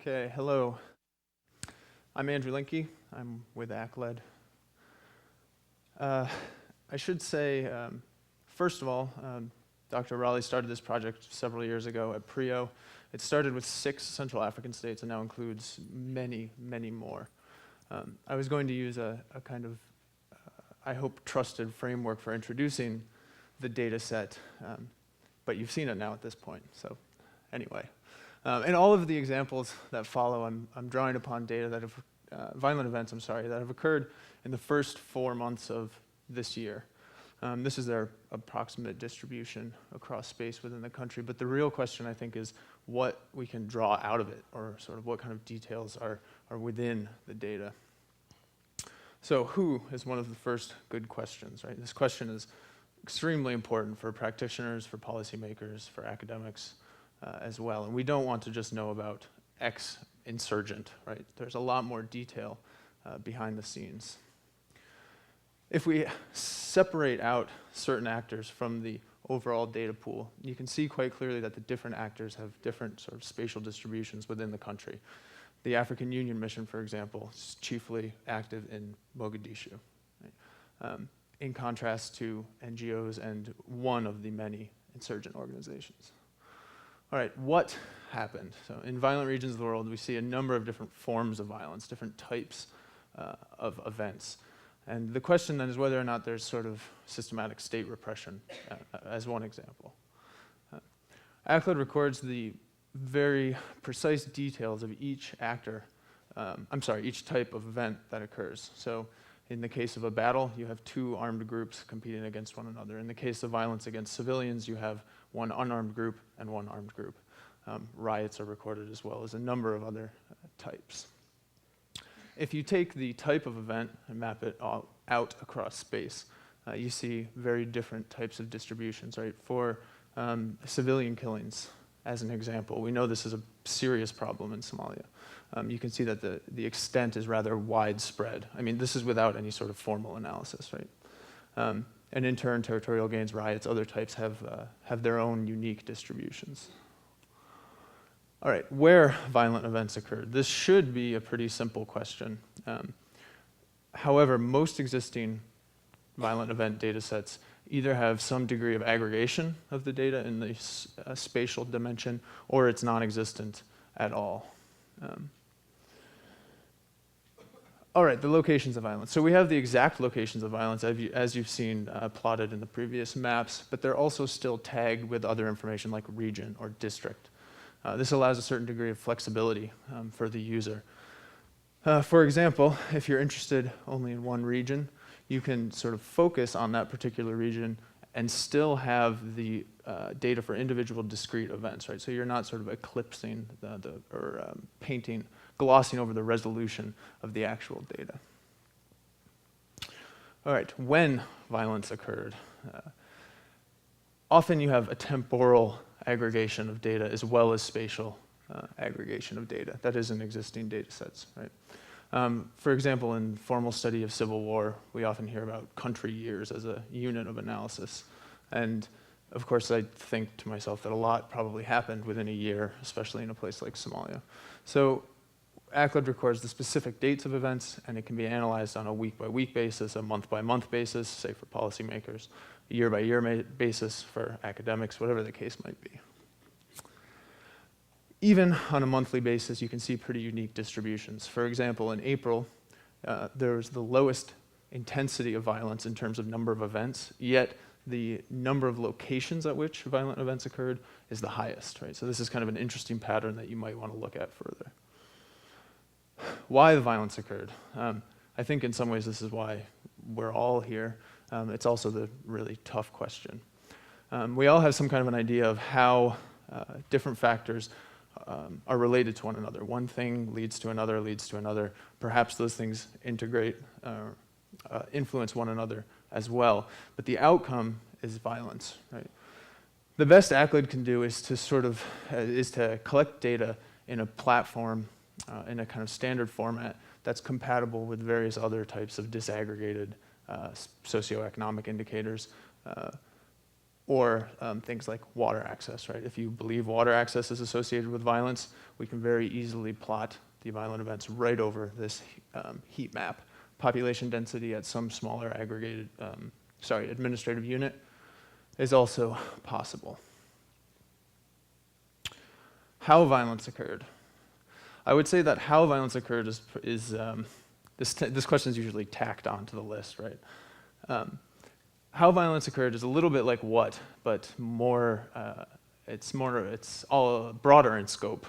Okay, hello. I'm Andrew Linke. I'm with ACLED. I should say, first of all, Dr. Raleigh started this project several years ago at PRIO. It started with 6 Central African states and now includes many, many more. I was going to use a kind of, I hope, trusted framework for introducing the data set, but you've seen it now at this point, so anyway. In all of the examples that follow, I'm drawing upon data that have, violent events, that have occurred in the first 4 months of this year. This is their approximate distribution across space within the country, but the real question, I think, is what we can draw out of it, or sort of what kind of details are within the data. So who is one of the first good questions, right? This question is extremely important for practitioners, for policymakers, for academics, as well. And we don't want to just know about X insurgent, right? There's a lot more detail behind the scenes. If we separate out certain actors from the overall data pool, you can see quite clearly that the different actors have different sort of spatial distributions within the country. The African Union Mission, for example, is chiefly active in Mogadishu, right? In contrast to NGOs and one of the many insurgent organizations. All right, what happened? So in violent regions of the world, we see a number of different forms of violence, different types of events. And the question then is whether or not there's sort of systematic state repression, as one example. ACLED records the very precise details of each actor, each type of event that occurs. So in the case of a battle, you have 2 armed groups competing against one another. In the case of violence against civilians, you have 1 unarmed group and 1 armed group. Riots are recorded as well as a number of other types. If you take the type of event and map it all out across space, you see very different types of distributions, right? For civilian killings, as an example, we know this is a serious problem in Somalia. You can see that the extent is rather widespread. I mean, this is without any sort of formal analysis, right? And in turn, territorial gains, riots, other types have their own unique distributions. All right, where violent events occurred. This should be a pretty simple question. However, most existing violent event data sets either have some degree of aggregation of the data in the spatial dimension, or it's non-existent at all. All right, the locations of violence. So we have the exact locations of violence as you've seen plotted in the previous maps, but they're also still tagged with other information like region or district. This allows a certain degree of flexibility for the user. For example, if you're interested only in one region, you can sort of focus on that particular region and still have the data for individual discrete events, right? So you're not sort of eclipsing or glossing over the resolution of the actual data. All right, when violence occurred. Often you have a temporal aggregation of data as well as spatial aggregation of data. That is in existing data sets, right? For example, in formal study of civil war, we often hear about country years as a unit of analysis. And of course, I think to myself that a lot probably happened within a year, especially in a place like Somalia. So ACLED records the specific dates of events, and it can be analyzed on a week-by-week basis, a month-by-month basis, say for policymakers, a year-by-year basis for academics, whatever the case might be. Even on a monthly basis, you can see pretty unique distributions. For example, in April, there was the lowest intensity of violence in terms of number of events, yet the number of locations at which violent events occurred is the highest, right? So this is kind of an interesting pattern that you might want to look at further. Why the violence occurred. I think in some ways this is why we're all here. It's also the really tough question. We all have some kind of an idea of how different factors are related to one another. One thing leads to another. Perhaps those things integrate, influence one another as well. But the outcome is violence, right? The best ACLED can do is to collect data in a platform, in a kind of standard format that's compatible with various other types of disaggregated socioeconomic indicators, or things like water access, right? If you believe water access is associated with violence, we can very easily plot the violent events right over this heat map. Population density at some smaller aggregated, administrative unit is also possible. How violence occurred. I would say that how violence occurred is this question is usually tacked onto the list, right? How violence occurred is a little bit like what, but it's all broader in scope.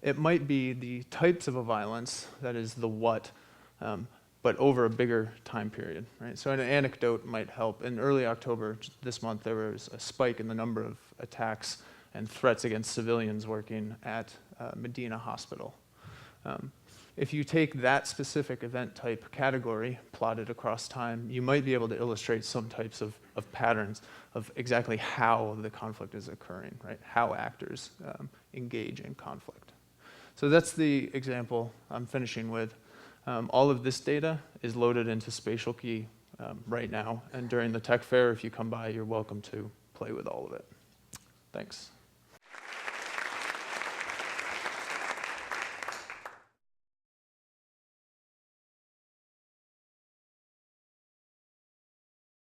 It might be the types of a violence, that is the what, but over a bigger time period, right? So an anecdote might help. In early October this month, there was a spike in the number of attacks and threats against civilians working at Medina Hospital. If you take that specific event type category, plotted across time, you might be able to illustrate some types of patterns of exactly how the conflict is occurring, right? How actors engage in conflict. So that's the example I'm finishing with. All of this data is loaded into Spatial Key right now, and during the tech fair, if you come by, you're welcome to play with all of it. Thanks.